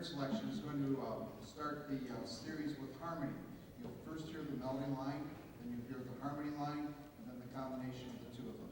third selection is going to start the series with harmony. You'll first hear the melody line, then you'll hear the harmony line, and then the combination of the two of them.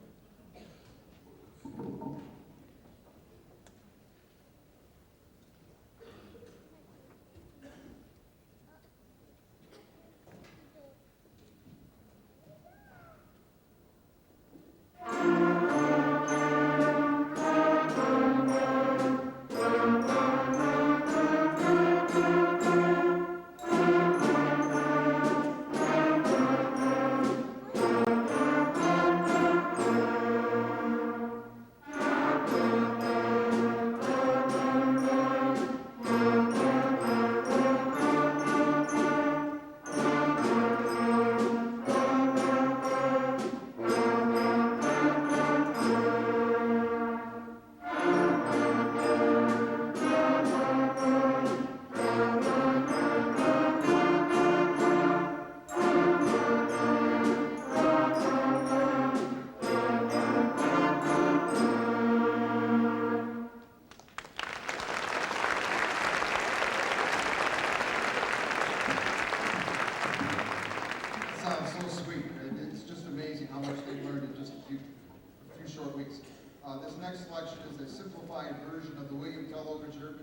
This next selection is a simplified version of the William Tell Overture.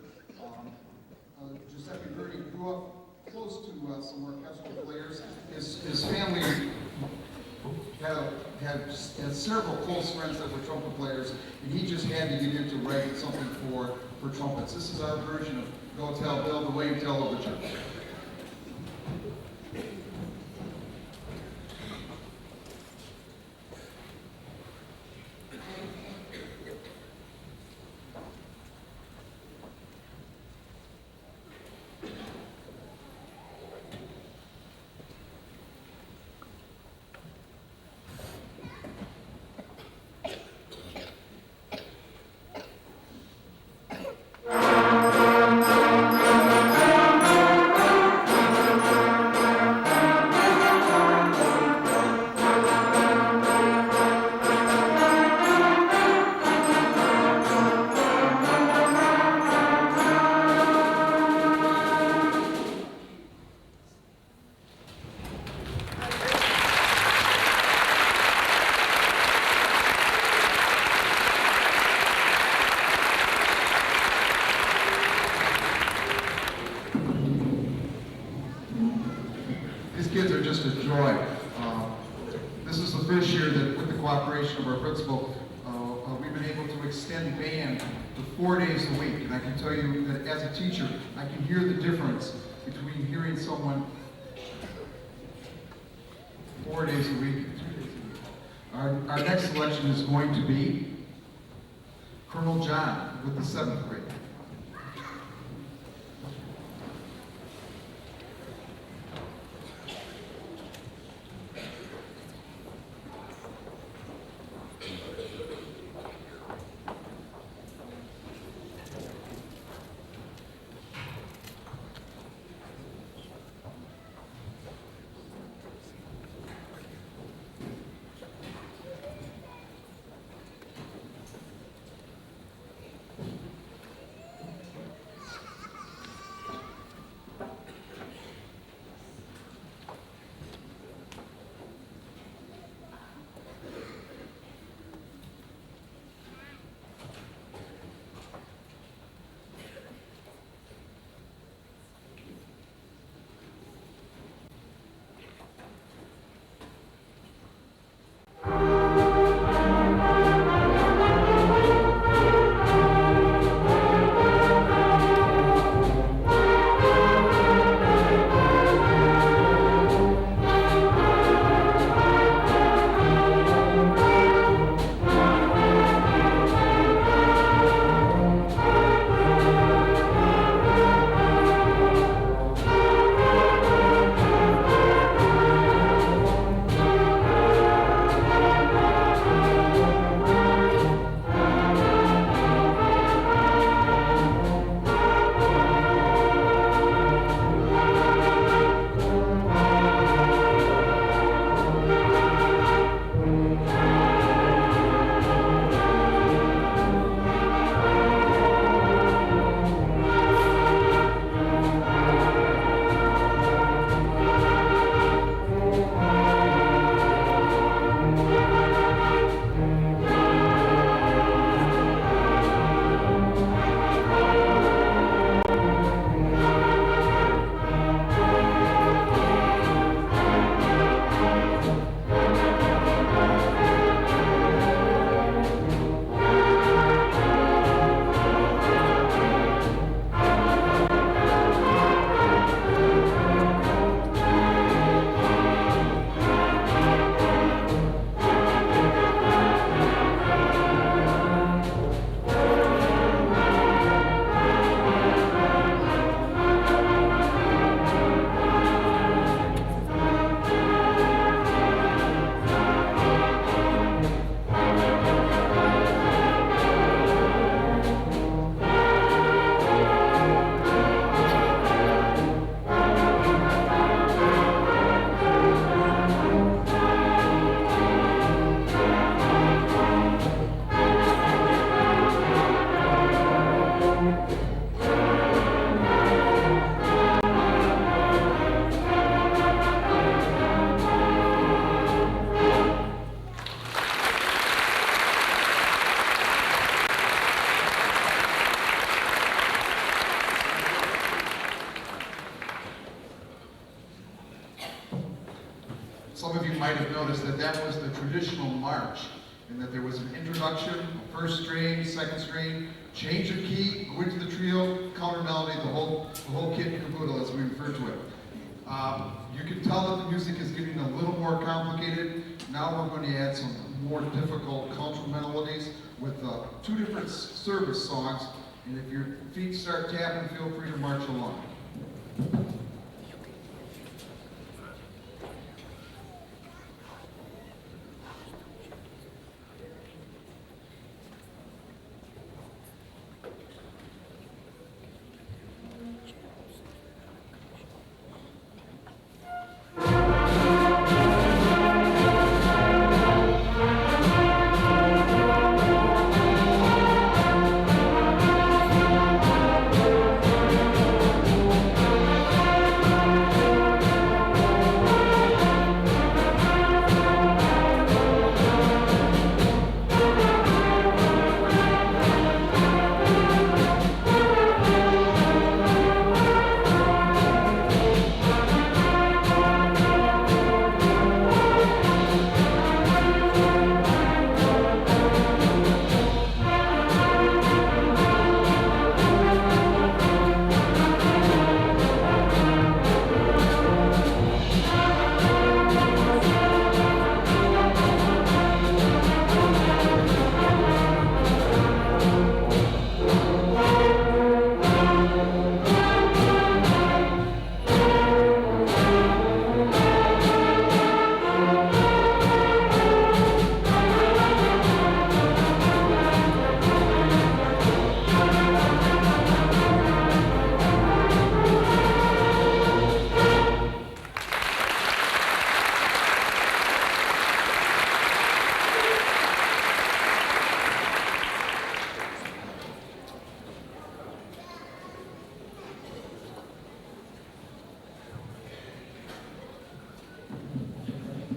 Giuseppe Verdi grew up close to some orchestral players. His family had several close friends that were trumpet players, and he just had to get into writing something for trumpets. This is our version of Go Tell Bill, the William Tell Overture. Kids are just a joy. This is the first year that, with the cooperation of our principal, we've been able to extend band to 4 days a week. And I can tell you that as a teacher, I can hear the difference between hearing someone 4 days a week and 2 days a week. Our next selection is going to be Colonel John with the 7th grade. traditional march, in that there was an introduction, a first strain, second strain, change of key, go into the trio, counter melody, the whole kit and caboodle as we refer to it. You can tell that the music is getting a little more complicated. Now we're going to add some more difficult counter melodies with 2 different service songs. And if your feet start tapping, feel free to march along.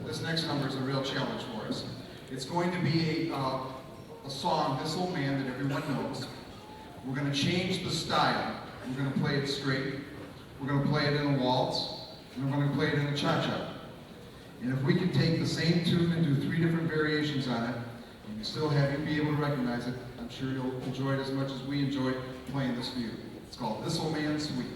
This next number is a real challenge for us. It's going to be a song, This Old Man, that everyone knows. We're going to change the style. We're going to play it straight. We're going to play it in a waltz. And we're going to play it in a cha-cha. And if we can take the same tune and do 3 different variations on it, and you still have you be able to recognize it, I'm sure you'll enjoy it as much as we enjoy playing this for you. It's called This Old Man's Suite.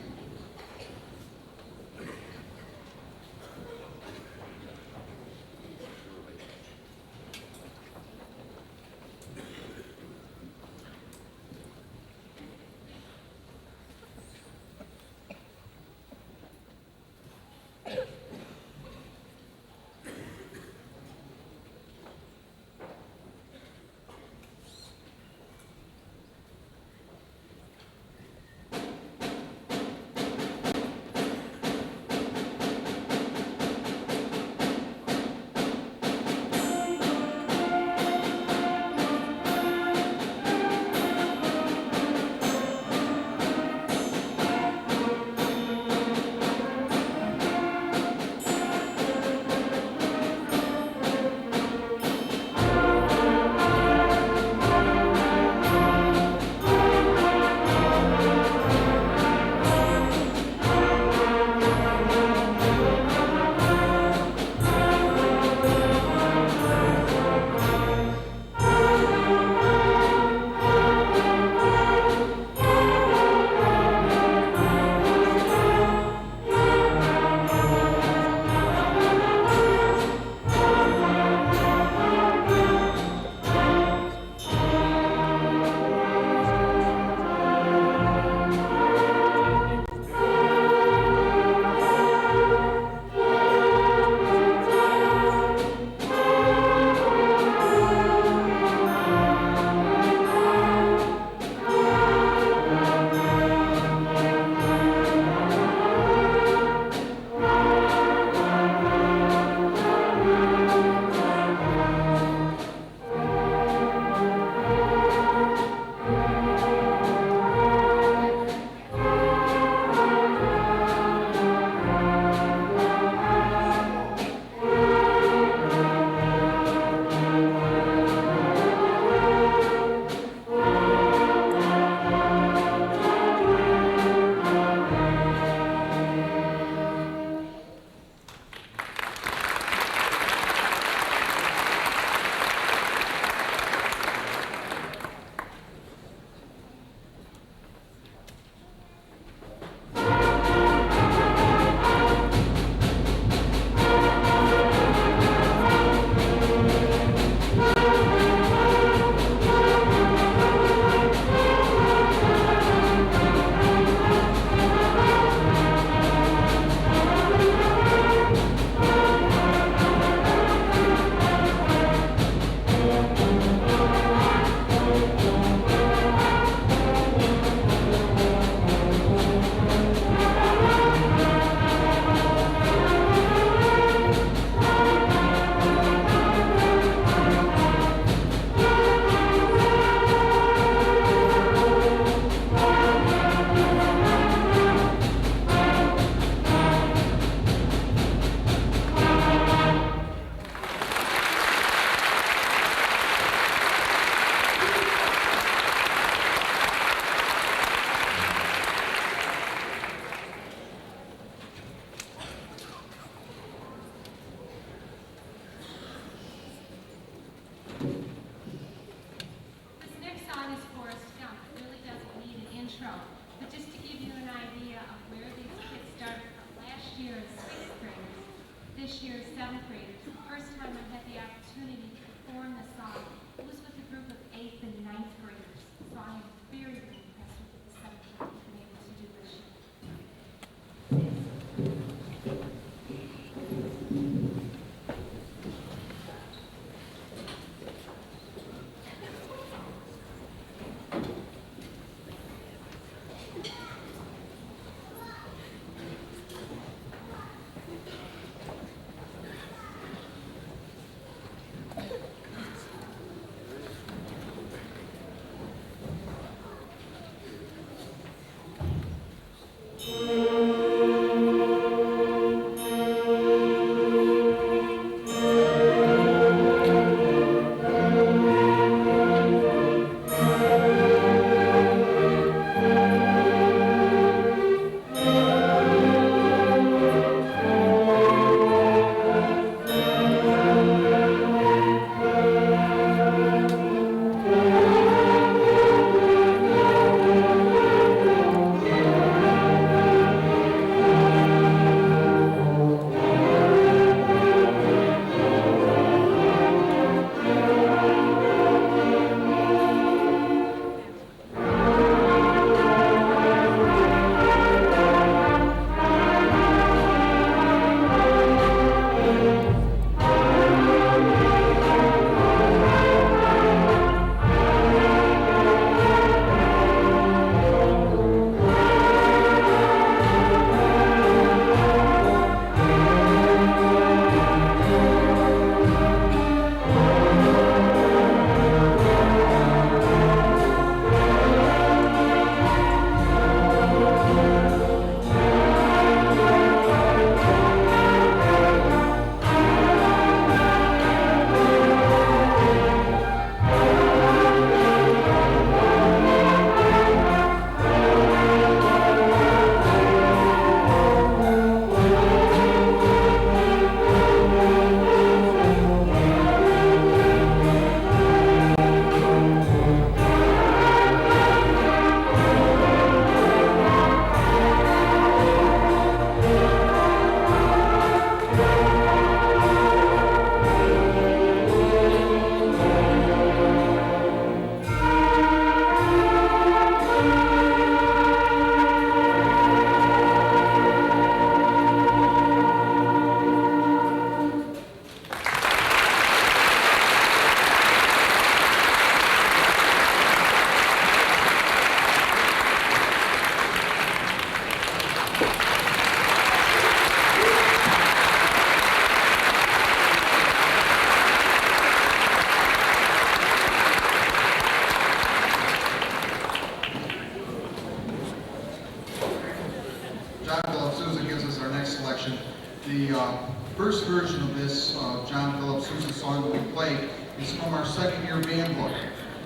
First version of this John Philip Sousa song that we play is from our second-year band book.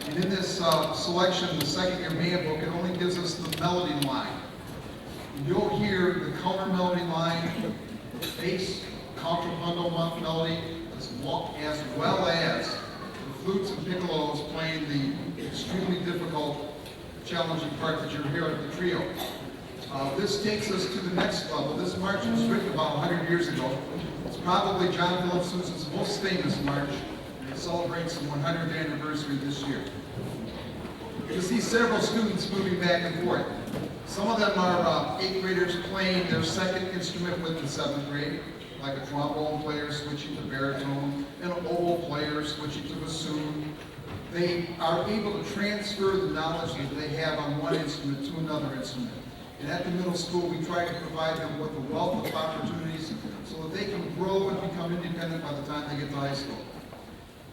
And in this selection, the second-year band book, it only gives us the melody line. You'll hear the counter melody line, the bass contrapuntal melody, as well as the flutes and piccolos playing the extremely difficult, challenging part that you're hearing at the trio. This takes us to the next level. This march was written about 100 years ago. It's probably John Philip Sousa's most famous march, and it celebrates the 100th anniversary this year. You see several students moving back and forth. Some of them are 8th graders playing their second instrument with the 7th grade, like a trombone player switching to baritone, an oboe player switching to bassoon. They are able to transfer the knowledge that they have on one instrument to another instrument. And at the middle school, we try to provide them with a wealth of opportunities so that they can grow and become independent by the time they get to high school.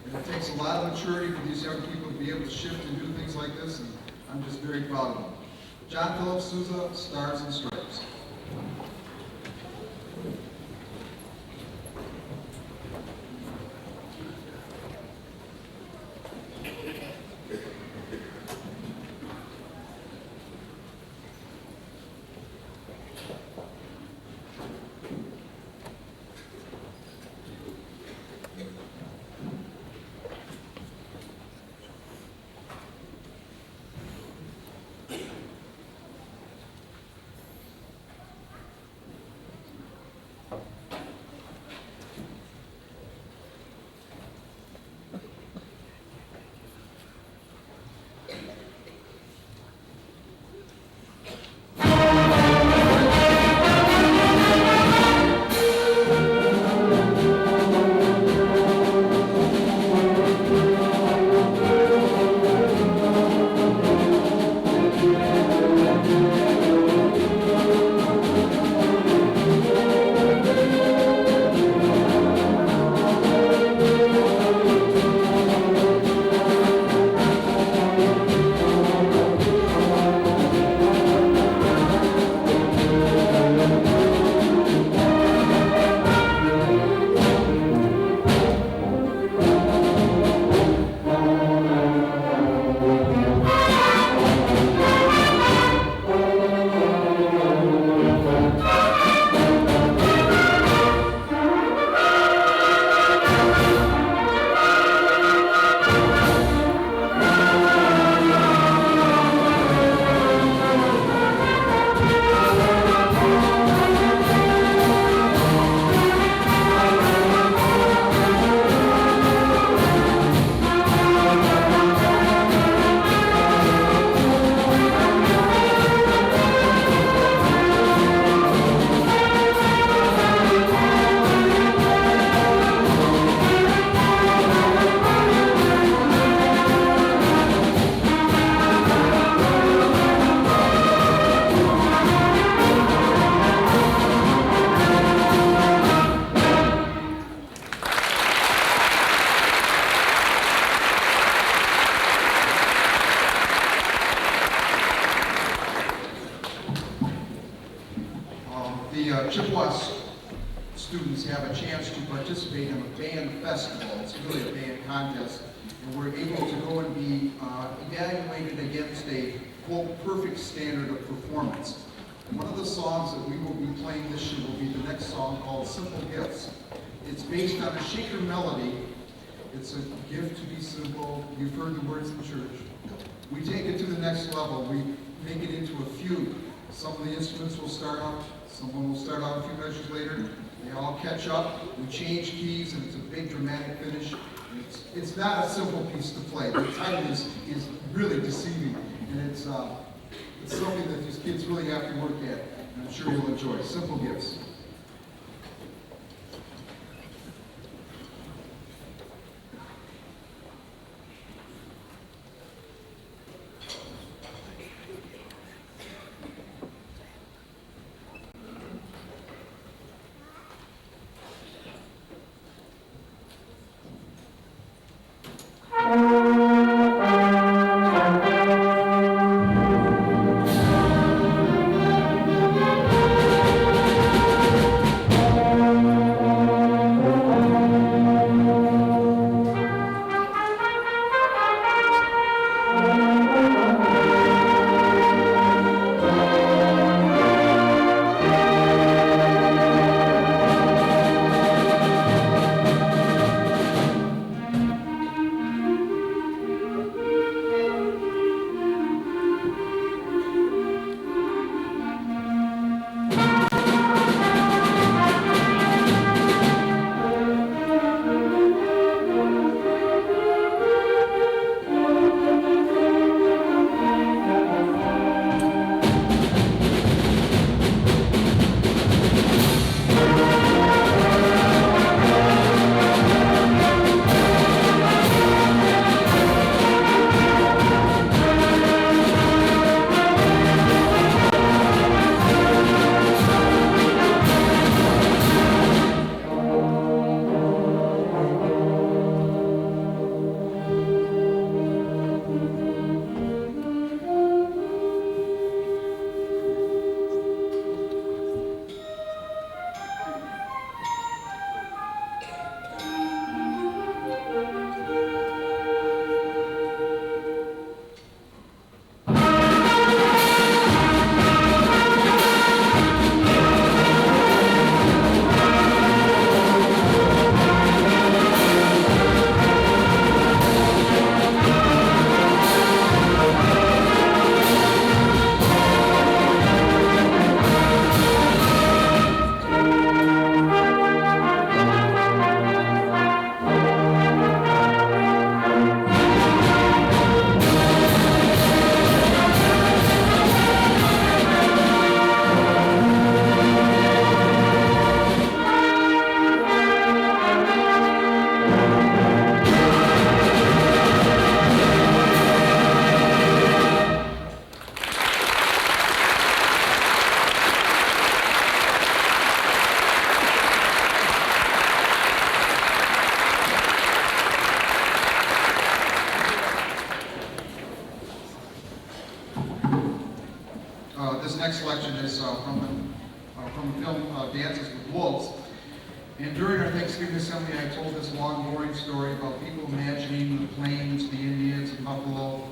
And it takes a lot of maturity for these young people to be able to shift and do things like this, and I'm just very proud of them. John Philip Sousa, Stars and Stripes. Chippewa students have a chance to participate in a band festival. It's really a band contest, and we're able to go and be evaluated against a, quote, perfect standard of performance. And one of the songs that we will be playing this year will be the next song called Simple Gifts. It's based on a shaker melody. It's a gift to be simple. You've heard the words in church. We take it to the next level. We make it into a fugue. Some of the instruments will start out, someone will start out a few measures later. They all catch up. We change keys, and it's a big dramatic finish. It's not a simple piece to play. The title is really deceiving, and it's something that these kids really have to work at, and I'm sure you'll enjoy. Simple Gifts. this next selection is from the film Dances with Wolves. And during our Thanksgiving assembly, I told this long, boring story about people imagining the plains, the Indians, and Buffalo.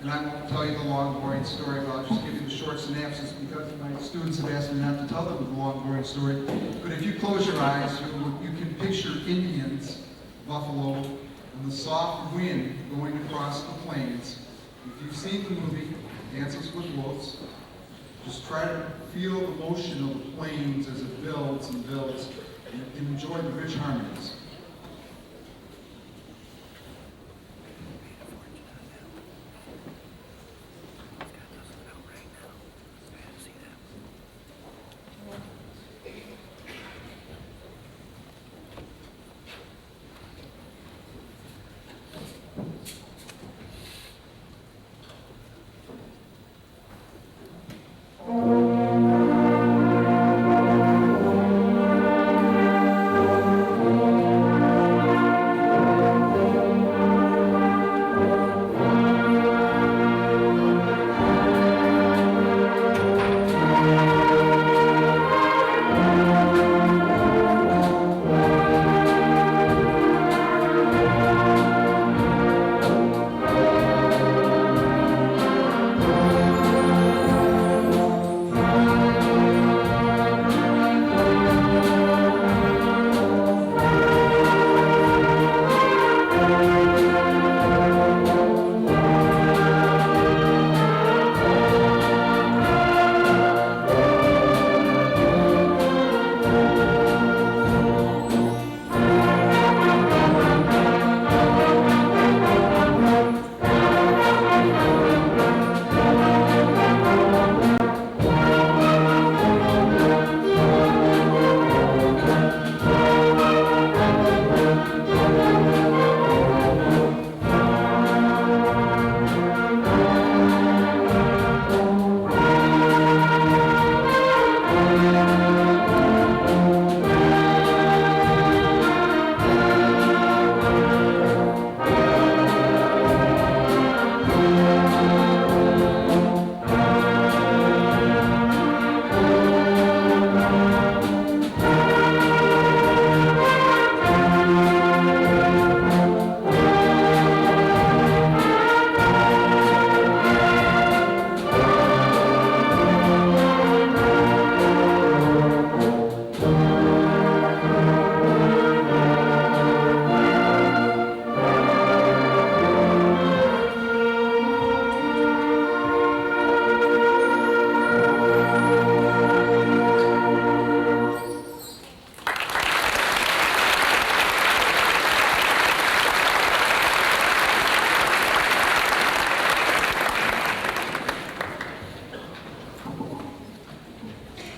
And I won't tell you the long, boring story, but I'll just give you the short synopsis because my students have asked me not to tell them the long, boring story. But if you close your eyes, you can picture Indians, buffalo, and the soft wind going across the plains. If you've seen the movie Dances with Wolves, just try to feel the motion of the plains as it builds and builds, and enjoy the rich harmonies.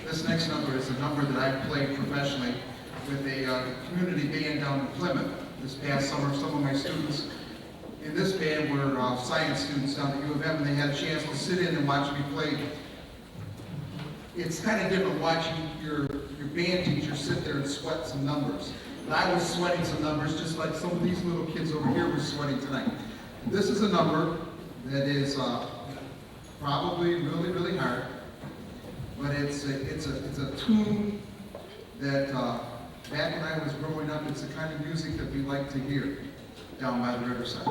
This next number is a number that I played professionally with a community band down in Plymouth this past summer. Some of my students in this band were science students down at U of M, and they had a chance to sit in and watch me play. It's kind of different watching your band teacher sit there and sweat some numbers. And I was sweating some numbers just like some of these little kids over here were sweating tonight. This is a number that is probably really, really hard, but it's a tune that back when I was growing up, it's the kind of music that we like to hear down by the riverside.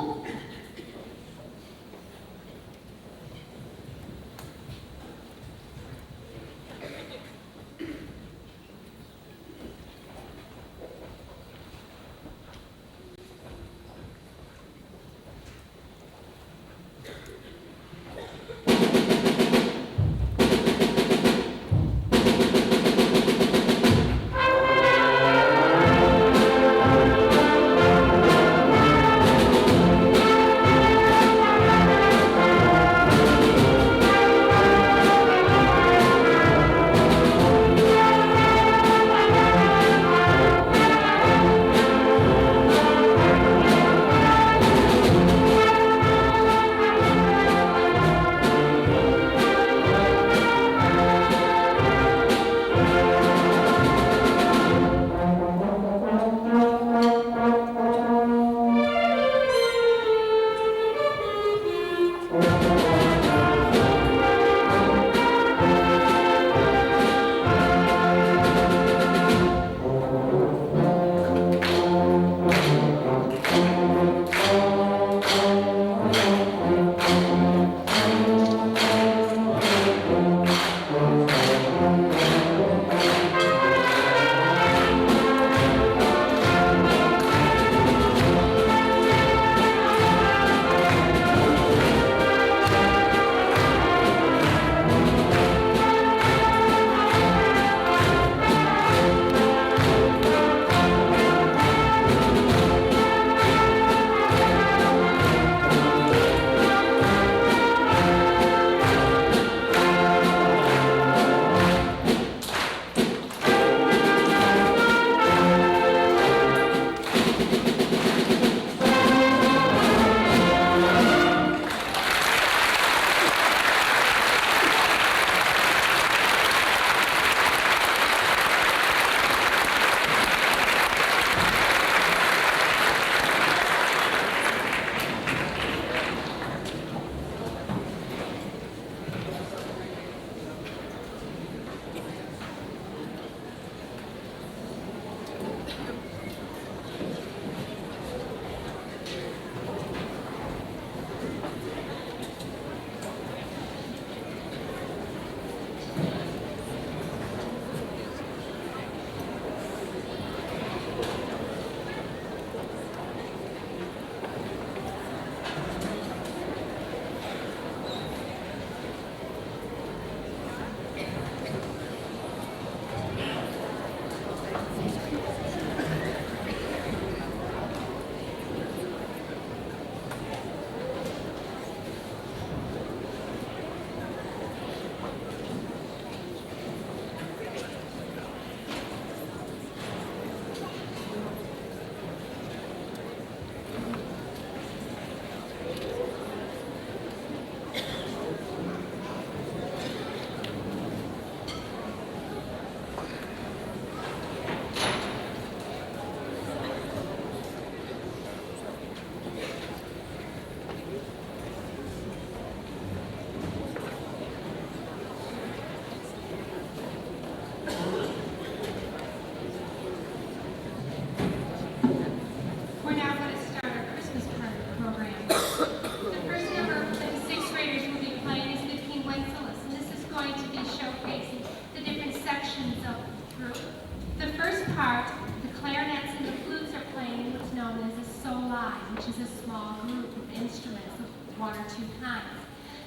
group of instruments, one or two kinds.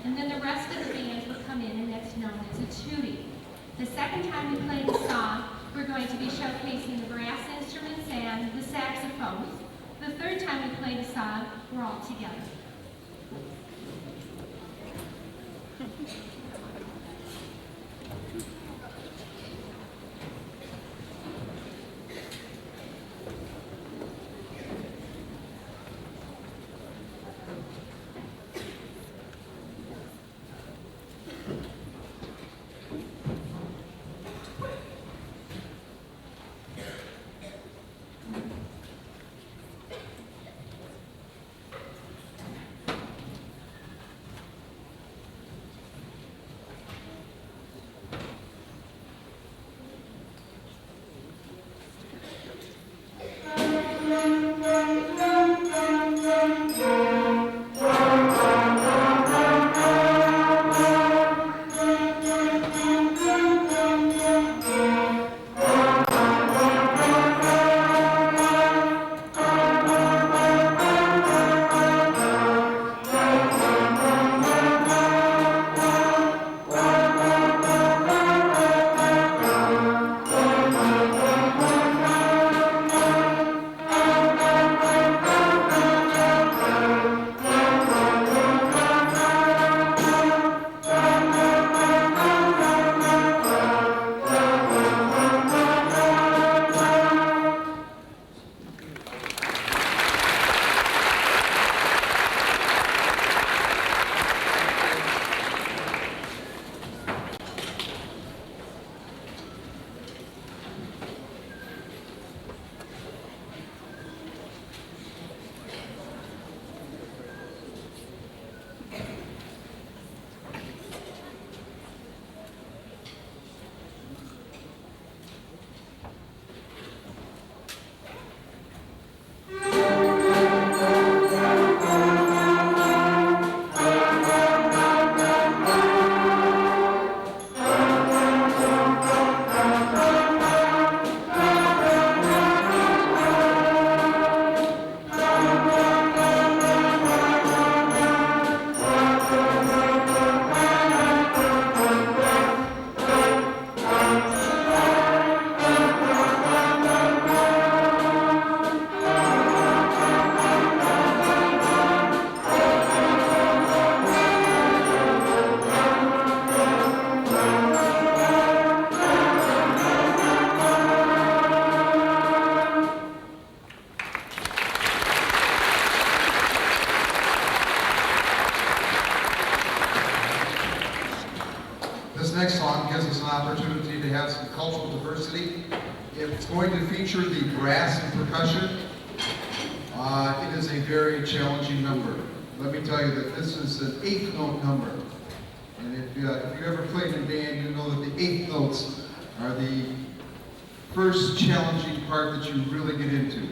And then the rest of the band will come in, and that's known as a tootie. The second time we play the song, we're going to be showcasing the brass instruments and the saxophones. The third time we play the song, we're all together. This next song gives us an opportunity to have some cultural diversity. It's going to feature the brass and percussion. It is a very challenging number. Let me tell you that this is an 8th note number. And if you ever played in band, you know that the 8th notes are the first challenging part that you really get into.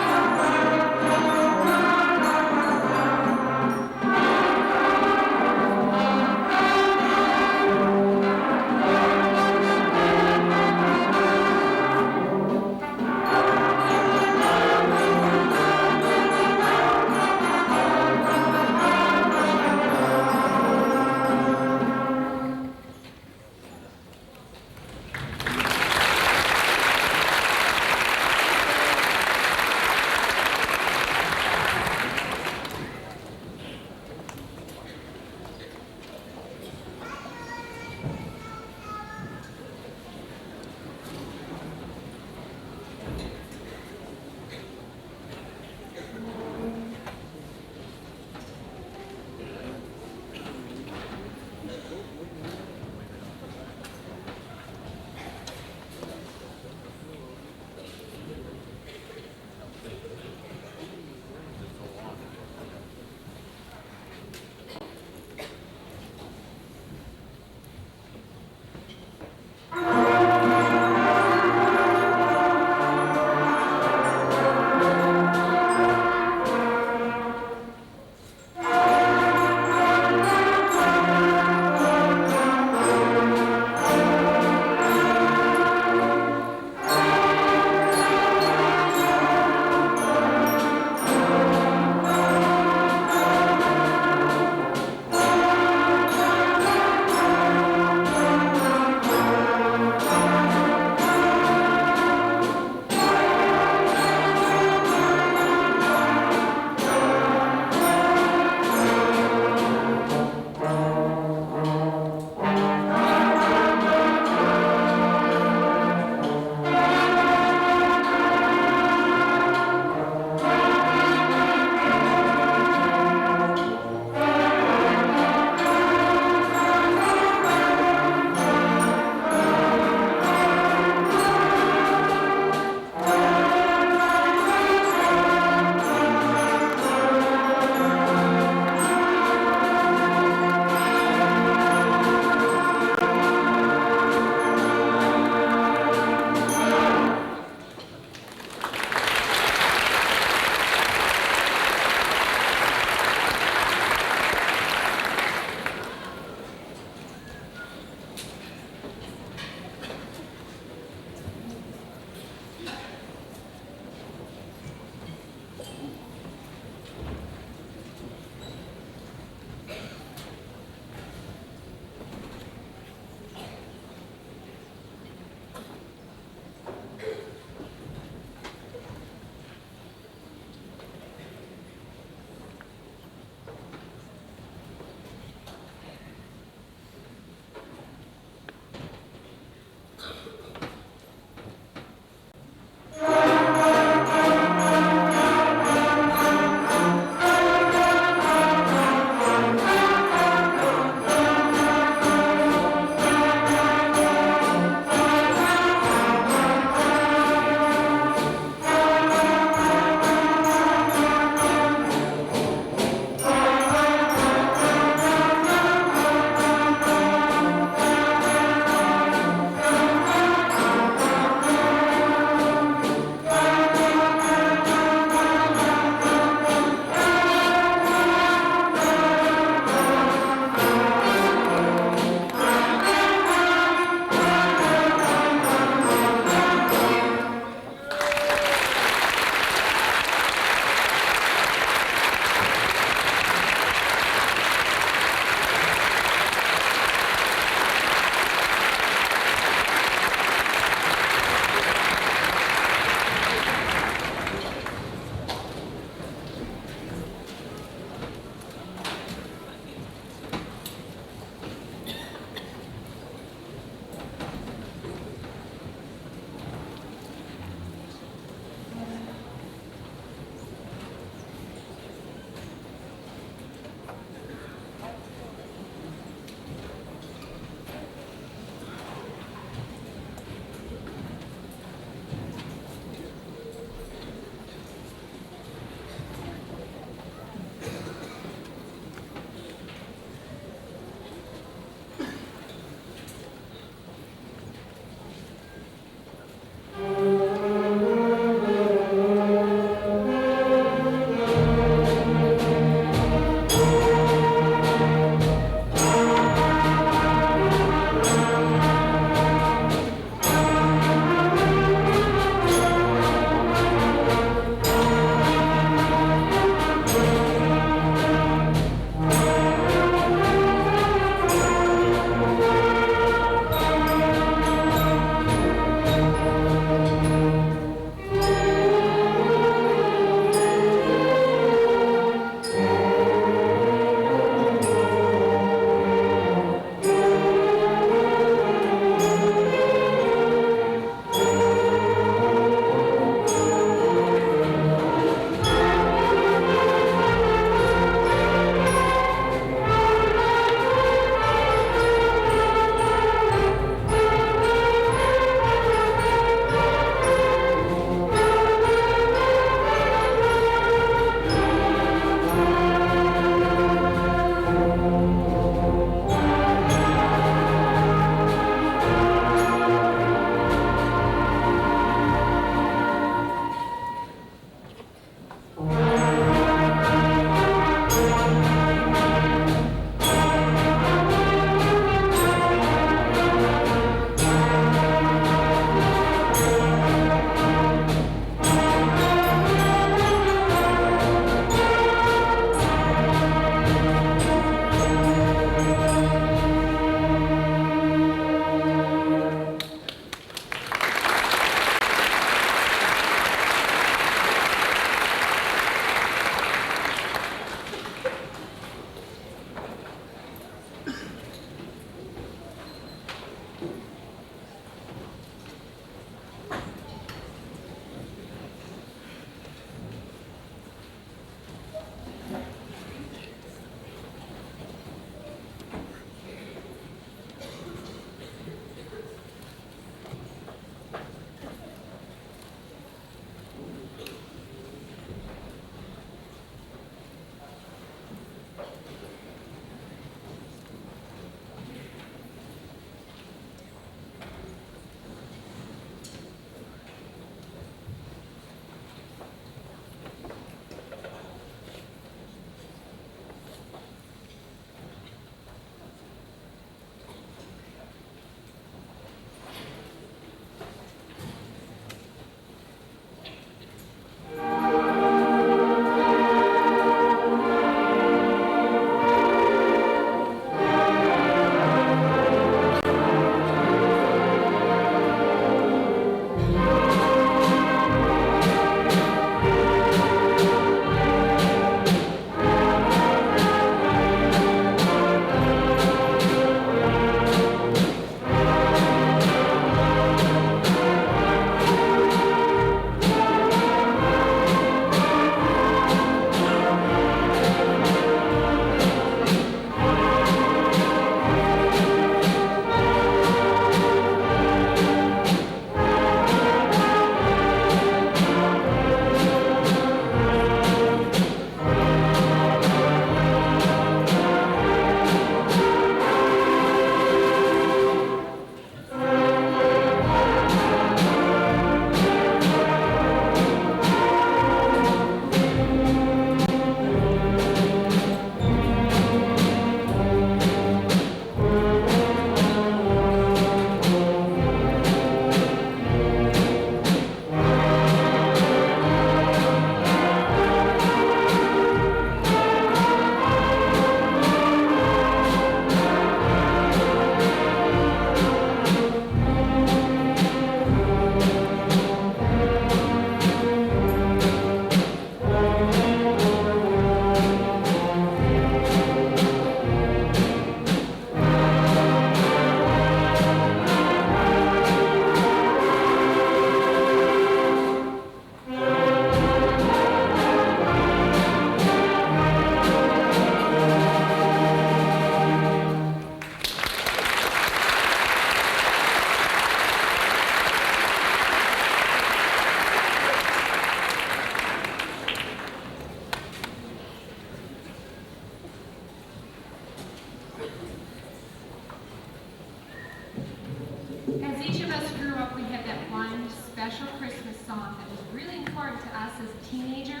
us as a teenager,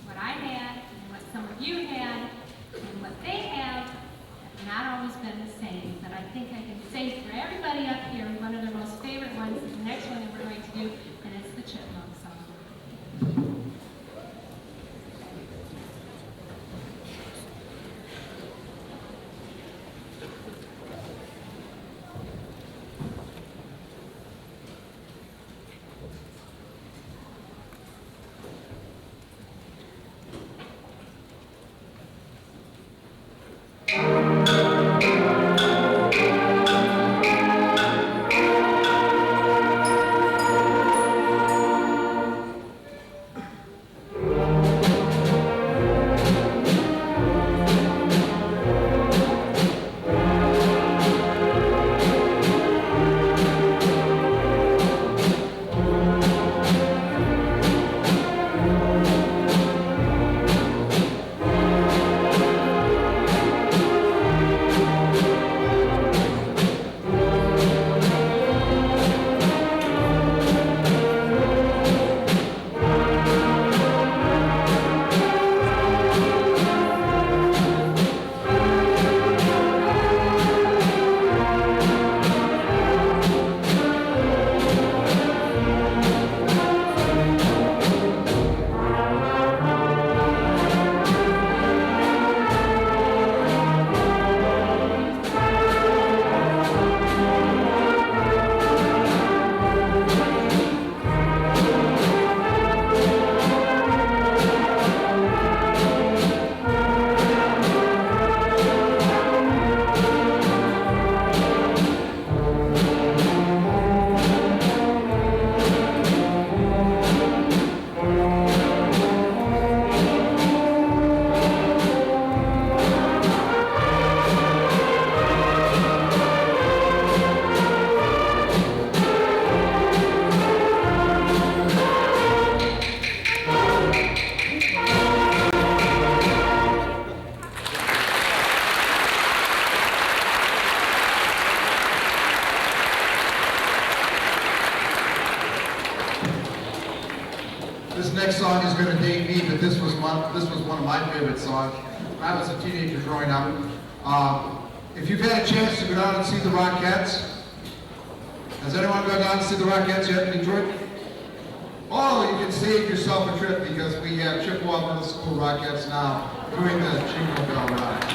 what I had, and what some of you had, and what they have not always been the same. But I think I can say for everybody up here, one of their most favorite ones is the next one that we're going to do, and it's the Chipmunk song. This next song is going to date me, but this was one of my favorite songs. When I was a teenager growing up. If you've had a chance to go down and see the Rockettes, has anyone gone down and see the Rockettes yet in Detroit? Oh, you can save yourself a trip because we have Chippewa Middle School Rockettes now doing the Jingle Bell Ride.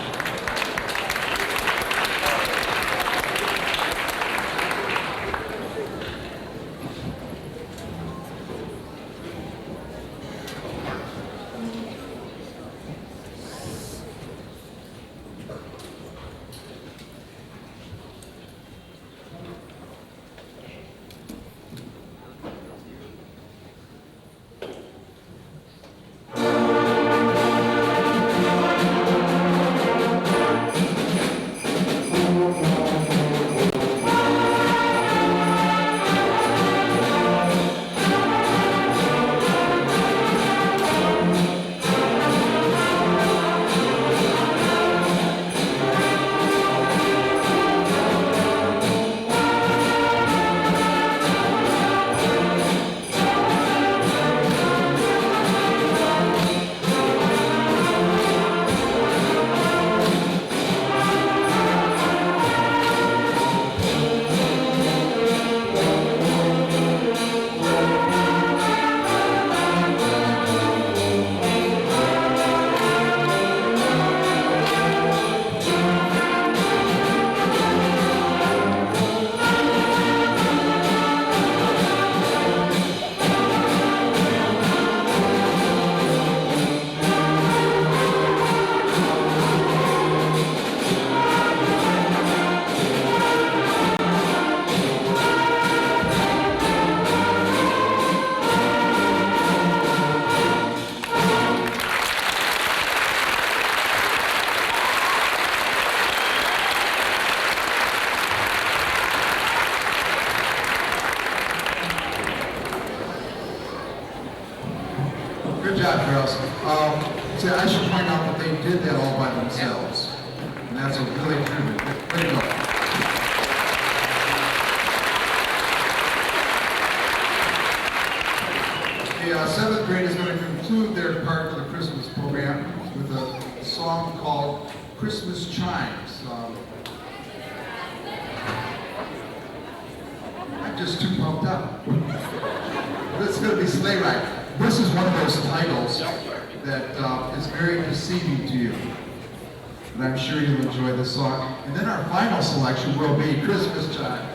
Good job, girls. See, I should point out that they did that all by themselves. And that's a really true. Way to go. Okay, The seventh grade is going to conclude their part of the Christmas program with a song called Christmas Chimes. I'm just too pumped up. This is going to be Sleigh Ride. This is one of those titles that is very deceiving to you. And I'm sure you'll enjoy this song. And then our final selection will be Christmas Chimes.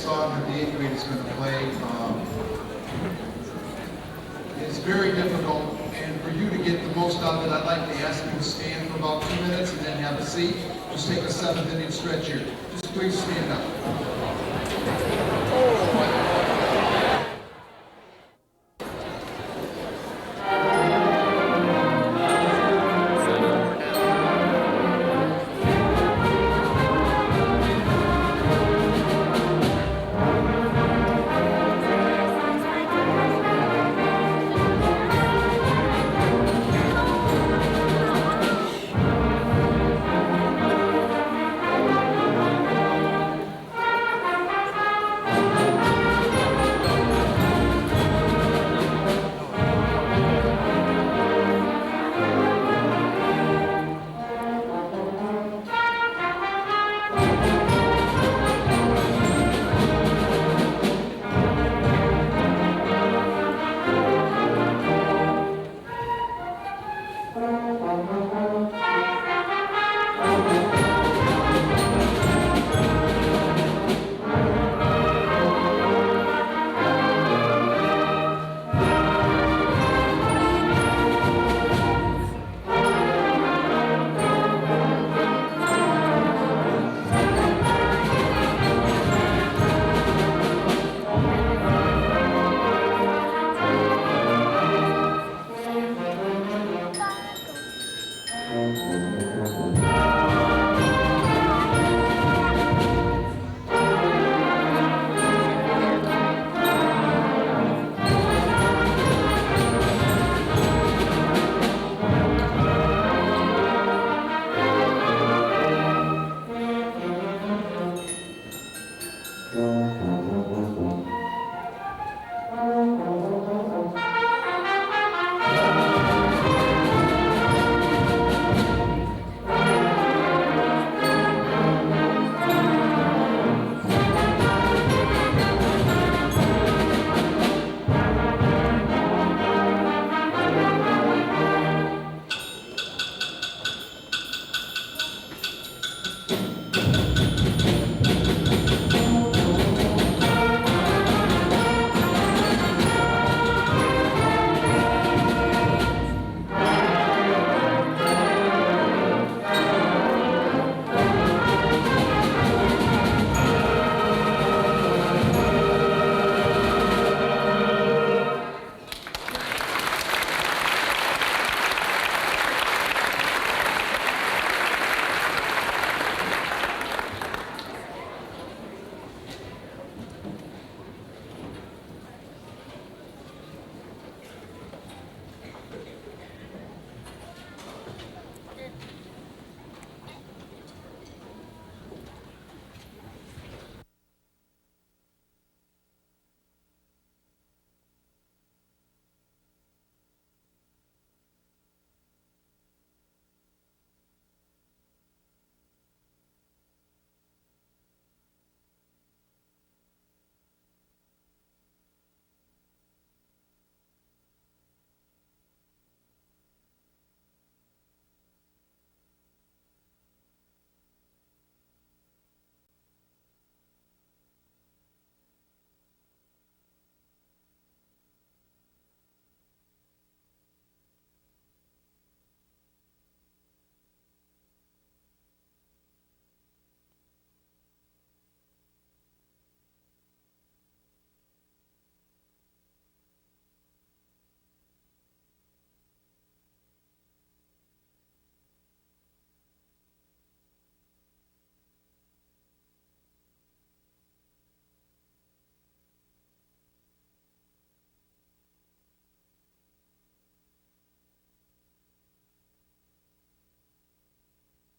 song that the 8th grade is going to play is very difficult, and for you to get the most out of it, I'd like to ask you to stand for about 2 minutes and then have a seat. Just take a 7th inning stretch here. Just please stand up.